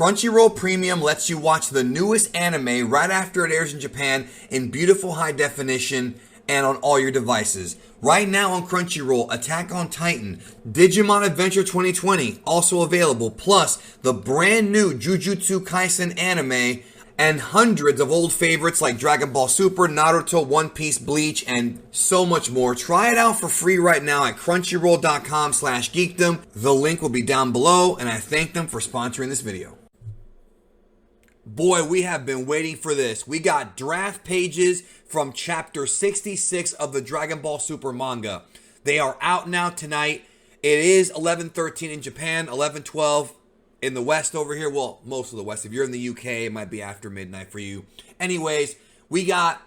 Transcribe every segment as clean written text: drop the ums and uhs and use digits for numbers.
Crunchyroll Premium lets you watch the newest anime right after it airs in Japan in beautiful high definition and on all your devices. Right now on Crunchyroll, Attack on Titan, Digimon Adventure 2020, also available, plus the brand new Jujutsu Kaisen anime, and hundreds of old favorites like Dragon Ball Super, Naruto, One Piece, Bleach, and so much more. Try it out for free right now at crunchyroll.com/geekdom. The link will be down below, and I thank them for sponsoring this video. Boy, we have been waiting for this. We got draft pages from chapter 66 of the Dragon Ball Super manga. They are out now tonight. It is 11:13 in Japan, 11:12 in the West over here. Well, most of the West. If you're in the UK, it might be after midnight for you. Anyways, we got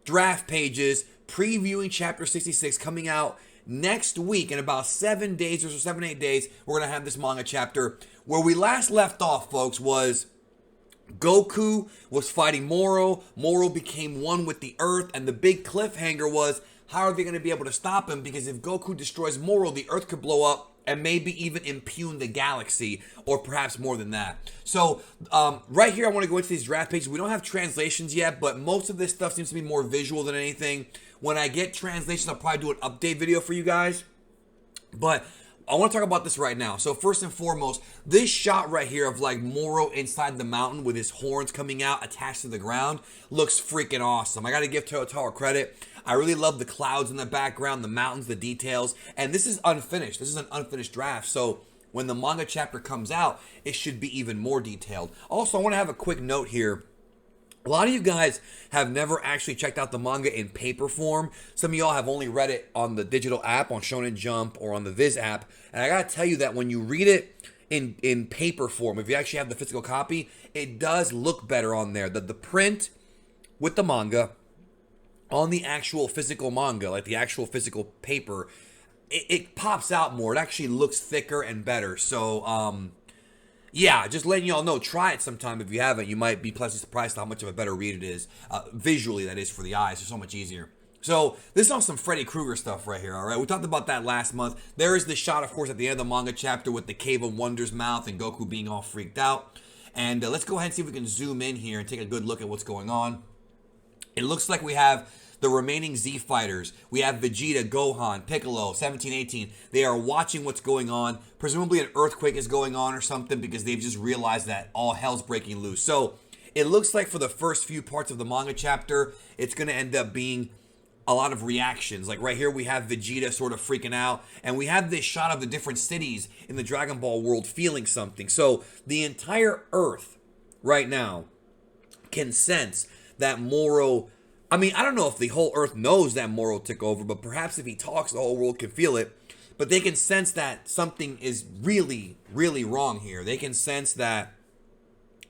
draft pages previewing chapter 66 coming out next week. In about 7 days or so, 7-8 days, we're going to have this manga chapter. Where we last left off, folks, was Goku was fighting Moro. Moro became one with the earth. And the big cliffhanger was, how are they going to be able to stop him? Because if Goku destroys Moro, the earth could blow up and maybe even impugn the galaxy, or perhaps more than that. So, right here, I want to go into these draft pages. We don't have translations yet, but most of this stuff seems to be more visual than anything. When I get translations, I'll probably do an update video for you guys. But I want to talk about this right now. So first and foremost, this shot right here of like Moro inside the mountain with his horns coming out attached to the ground looks freaking awesome. I got to give Totoro credit. I really love the clouds in the background, the mountains, the details. And this is unfinished. This is an unfinished draft. So when the manga chapter comes out, it should be even more detailed. Also, I want to have a quick note here. A lot of you guys have never actually checked out the manga in paper form. Some of y'all have only read it on the digital app, on Shonen Jump, or on the Viz app. And I gotta tell you that when you read it in paper form, if you actually have the physical copy, it does look better on there. The print with the manga on the actual physical manga, like the actual physical paper, it pops out more. It actually looks thicker and better. So, yeah, just letting y'all know, try it sometime if you haven't. You might be pleasantly surprised how much of a better read it is. Visually, that is, for the eyes. It's so much easier. So, this is on some Freddy Krueger stuff right here, all right? We talked about that last month. There is this shot, of course, at the end of the manga chapter with the Cave of Wonders mouth and Goku being all freaked out. And let's go ahead and see if we can zoom in here and take a good look at what's going on. It looks like we have the remaining Z fighters. We have Vegeta, Gohan, Piccolo, 17, 18. They are watching what's going on. Presumably an earthquake is going on or something because they've just realized that all hell's breaking loose. So it looks like for the first few parts of the manga chapter, it's going to end up being a lot of reactions. Like right here, we have Vegeta sort of freaking out. And we have this shot of the different cities in the Dragon Ball world feeling something. So the entire Earth right now can sense that Moro... I mean, I don't know if the whole Earth knows that Moro took over, but perhaps if he talks, the whole world can feel it. But they can sense that something is really, really wrong here. They can sense that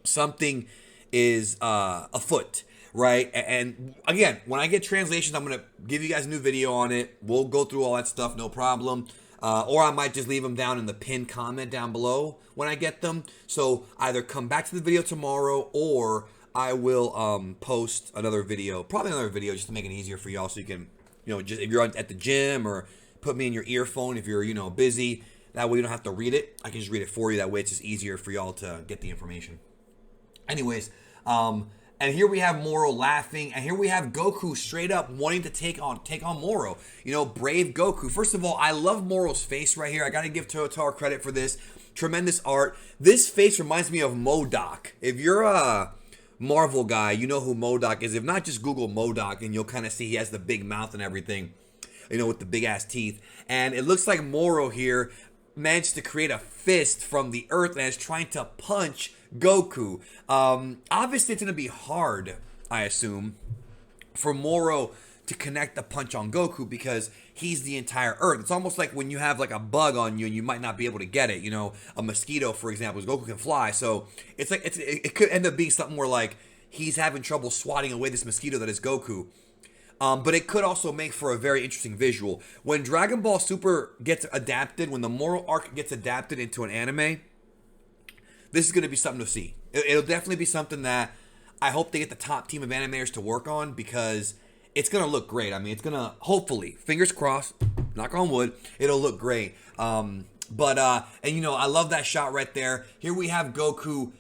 something is afoot, right? And again, when I get translations, I'm going to give you guys a new video on it. We'll go through all that stuff, no problem. Or I might just leave them down in the pinned comment down below when I get them. So either come back to the video tomorrow, or I will post another video, probably another video, just to make it easier for y'all, so you can, just if you're at the gym, or put me in your earphone if you're, busy. That way you don't have to read it. I can just read it for you. That way it's just easier for y'all to get the information. Anyways, and here we have Moro laughing, and here we have Goku straight up wanting to take on Moro. Brave Goku. First of all, I love Moro's face right here. I gotta give Totoro credit for this. Tremendous art. This face reminds me of MODOK. If you're a Marvel guy, you know who MODOK is. If not, just Google MODOK and you'll kind of see he has the big mouth and everything, with the big ass teeth. And it looks like Moro here managed to create a fist from the earth and is trying to punch Goku. Obviously, it's going to be hard, I assume, for Moro to connect the punch on Goku because he's the entire earth. It's almost like when you have like a bug on you and you might not be able to get it. A mosquito, for example, because Goku can fly. So it's like it could end up being something where like he's having trouble swatting away this mosquito that is Goku. But it could also make for a very interesting visual. When Dragon Ball Super gets adapted, when the Moro arc gets adapted into an anime, this is going to be something to see. It'll definitely be something that I hope they get the top team of animators to work on, because it's going to look great. I mean, it's going to, hopefully, fingers crossed, knock on wood, it'll look great. I love that shot right there. Here we have Goku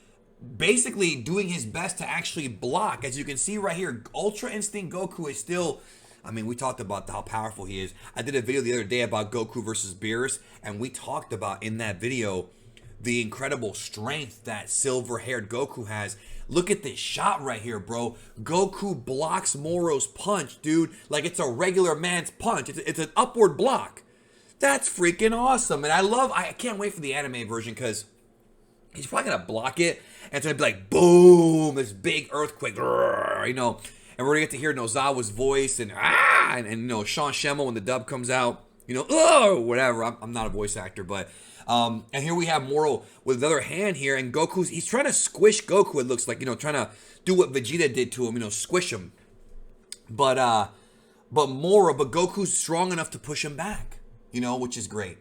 basically doing his best to actually block. As you can see right here, Ultra Instinct Goku is still, I mean, we talked about how powerful he is. I did a video the other day about Goku versus Beerus, and we talked about in that video the incredible strength that silver-haired Goku has. Look at this shot right here, bro. Goku blocks Moro's punch, dude, like it's a regular man's punch. It's an upward block. That's freaking awesome. And I can't wait for the anime version, because he's probably going to block it, and it's going to be like, boom, this big earthquake, you know. And we're going to get to hear Nozawa's voice, and you know, Sean Schemmel when the dub comes out, you know, whatever. I'm not a voice actor, but, and here we have Moro with the other hand here, and he's trying to squish Goku, it looks like, you know, trying to do what Vegeta did to him, you know, squish him. But Goku's strong enough to push him back, you know, which is great.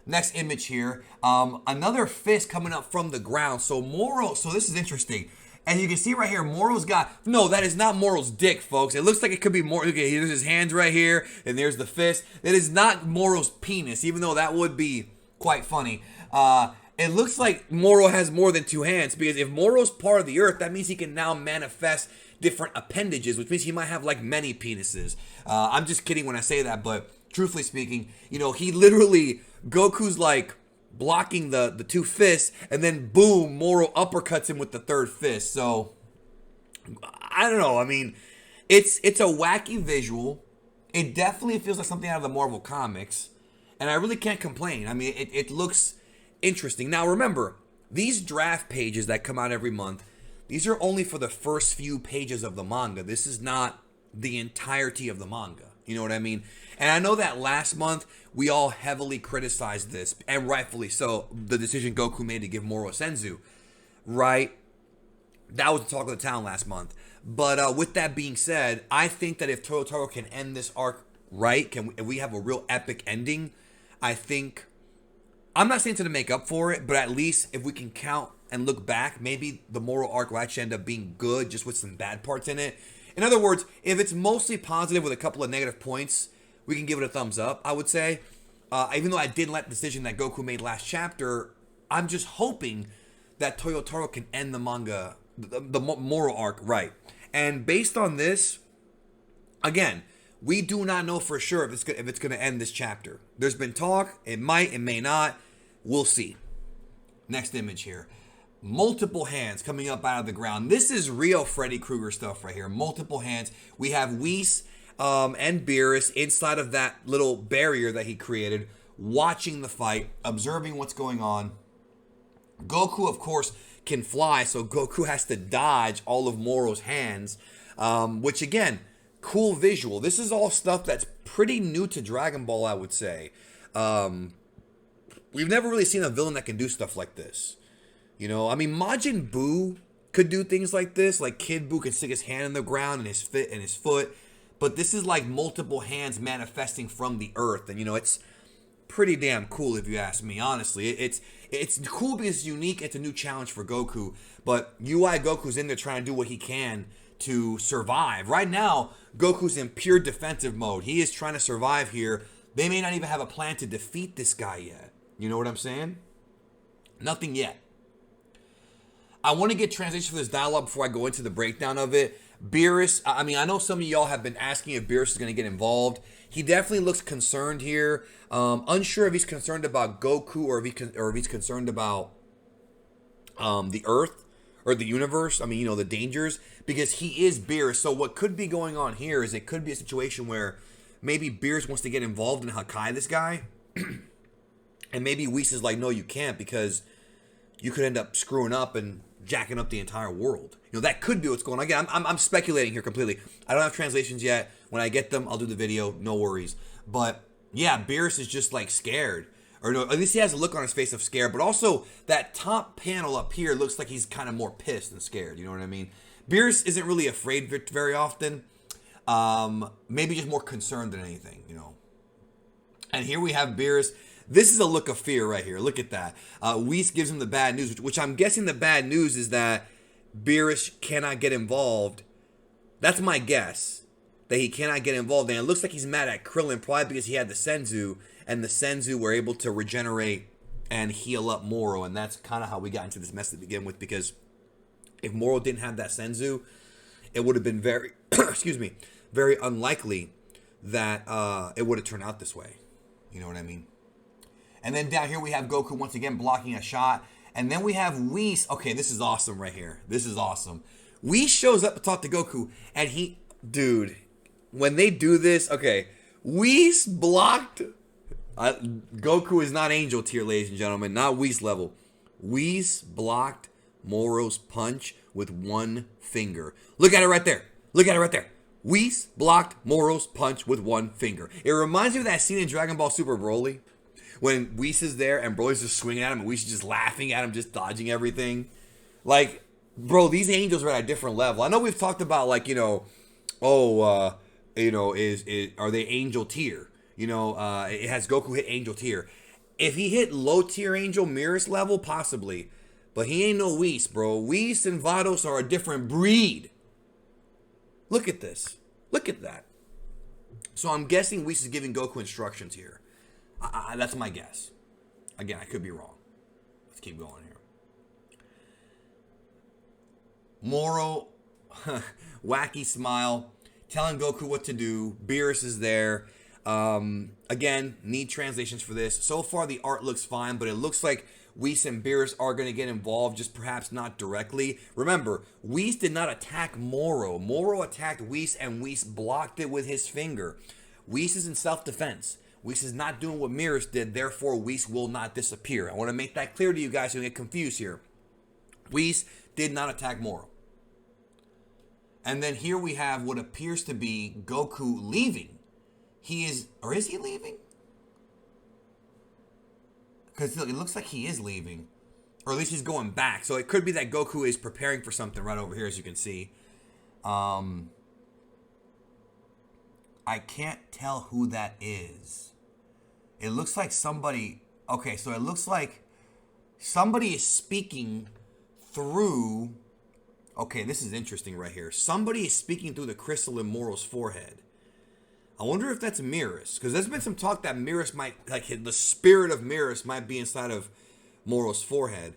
Next image here, another fist coming up from the ground. So this is interesting. And you can see right here, Moro's got, no, that is not Moro's dick, folks. It looks like it could be Moro. Okay, there's his hands right here, and there's the fist. That is not Moro's penis, even though that would be quite funny. It looks like Moro has more than two hands, because if Moro's part of the earth, that means he can now manifest different appendages, which means he might have like many penises. I'm just kidding when I say that, but truthfully speaking, you know, he literally, Goku's like blocking the two fists, and then boom, Moro uppercuts him with the third fist. So I don't know. I mean, it's a wacky visual. It definitely feels like something out of the Marvel comics, and I really can't complain. I mean, it looks interesting. Now remember, these draft pages that come out every month, these are only for the first few pages of the manga. This is not the entirety of the manga. You know what I mean? And I know that last month, we all heavily criticized this, and rightfully so, the decision Goku made to give Moro a Senzu, right? That was the talk of the town last month. But with that being said, I think that if Toyotaro can end this arc right, if we have a real epic ending, I think, I'm not saying to make up for it, but at least if we can count and look back, maybe the Moro arc will actually end up being good, just with some bad parts in it. In other words, if it's mostly positive with a couple of negative points, we can give it a thumbs up, I would say. Even though I didn't like the decision that Goku made last chapter, I'm just hoping that Toyotaro can end the manga, the Moro arc, right. And based on this, again, we do not know for sure if it's going to end this chapter. There's been talk. It might, it may not. We'll see. Next image here. Multiple hands coming up out of the ground. This is real Freddy Krueger stuff right here. Multiple hands. We have Whis and Beerus inside of that little barrier that he created, watching the fight, observing what's going on. Goku, of course, can fly, so Goku has to dodge all of Moro's hands, which, again, cool visual. This is all stuff that's pretty new to Dragon Ball, I would say. We've never really seen a villain that can do stuff like this. You know, I mean, Majin Buu could do things like this. Like Kid Buu can stick his hand in the ground and his foot. But this is like multiple hands manifesting from the earth. And, you know, it's pretty damn cool if you ask me, honestly. It's cool because it's unique. It's a new challenge for Goku. But UI Goku's in there trying to do what he can to survive. Right now, Goku's in pure defensive mode. He is trying to survive here. They may not even have a plan to defeat this guy yet. You know what I'm saying? Nothing yet. I want to get translation for this dialogue before I go into the breakdown of it. Beerus, I mean, I know some of y'all have been asking if Beerus is going to get involved. He definitely looks concerned here. Unsure if he's concerned about Goku or if he's concerned about the Earth or the universe. I mean, you know, the dangers, because he is Beerus. So what could be going on here is it could be a situation where maybe Beerus wants to get involved in Hakai this guy. And maybe Whis is like, no, you can't, because you could end up screwing up and jacking up the entire world. You know, that could be what's going on. Again, I'm speculating here completely. I don't have translations yet. When I get them, I'll do the video. No worries. But yeah, Beerus is just like scared. Or no, at least he has a look on his face of scare. But also, that top panel up here looks like he's kind of more pissed than scared. You know what I mean? Beerus isn't really afraid very often. Maybe just more concerned than anything, you know. And here we have Beerus. This is a look of fear right here. Look at that. Whis gives him the bad news, which I'm guessing the bad news is that Beerus cannot get involved. That's my guess, that he cannot get involved. And it looks like he's mad at Krillin, probably because he had the Senzu, and the Senzu were able to regenerate and heal up Moro. And that's kind of how we got into this mess to begin with, because if Moro didn't have that Senzu, it would have been very, excuse me, very unlikely that it would have turned out this way. You know what I mean? And then down here we have Goku once again blocking a shot. And then we have Whis. Okay, this is awesome right here. This is awesome. Whis shows up to talk to Goku, and he, dude, when they do this, okay, Whis blocked. Goku is not angel tier, ladies and gentlemen, not Whis level. Whis blocked Moro's punch with one finger. Look at it right there. Look at it right there. Whis blocked Moro's punch with one finger. It reminds me of that scene in Dragon Ball Super Broly, when Whis is there and Broly's just swinging at him and Whis is just laughing at him, just dodging everything. Like, bro, these angels are at a different level. I know we've talked about, like, you know, are they angel tier? You know, it has Goku hit angel tier. If he hit low tier angel Beerus level, possibly. But he ain't no Whis, bro. Whis and Vados are a different breed. Look at this. Look at that. So I'm guessing Whis is giving Goku instructions here. That's my guess. Again, I could be wrong. Let's keep going here. Moro, wacky smile, telling Goku what to do. Beerus is there. Again, need translations for this. So far, the art looks fine, but it looks like Whis and Beerus are going to get involved, just perhaps not directly. Remember, Whis did not attack Moro. Moro attacked Whis, and Whis blocked it with his finger. Whis is in self-defense. Whis is not doing what Beerus did, therefore Whis will not disappear. I want to make that clear to you guys so you don't get confused here. Whis did not attack Moro. And then here we have what appears to be Goku leaving. He is, or is he leaving? Because it looks like he is leaving. Or at least he's going back. So it could be that Goku is preparing for something right over here, as you can see. I can't tell who that is. It looks like somebody... Okay, so it looks like somebody is speaking through... Okay, this is interesting right here. Somebody is speaking through the crystal in Moro's forehead. I wonder if that's Beerus. Because there's been some talk that Beerus might... Like, the spirit of Beerus might be inside of Moro's forehead.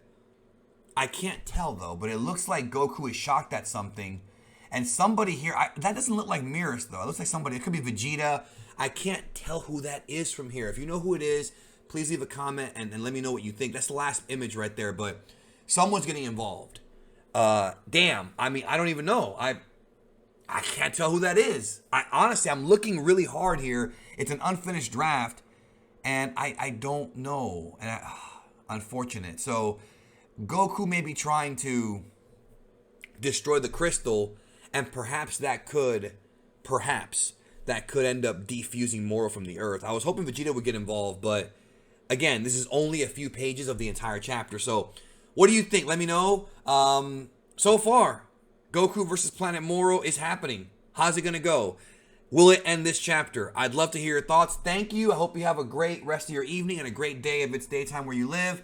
I can't tell, though. But it looks like Goku is shocked at something. And somebody here... that doesn't look like Beerus, though. It looks like somebody... It could be Vegeta. I can't tell who that is from here. If you know who it is, please leave a comment and let me know what you think. That's the last image right there. But someone's getting involved. Damn. I mean, I don't even know. I can't tell who that is. Honestly, I'm looking really hard here. It's an unfinished draft. And I don't know. And unfortunate. So, Goku may be trying to destroy the crystal. And perhaps that could end up defusing Moro from the earth. I was hoping Vegeta would get involved. But, again, this is only a few pages of the entire chapter. So, what do you think? Let me know. So far, Goku versus Planet Moro is happening. How's it going to go? Will it end this chapter? I'd love to hear your thoughts. Thank you. I hope you have a great rest of your evening and a great day if it's daytime where you live.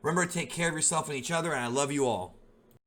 Remember to take care of yourself and each other, and I love you all.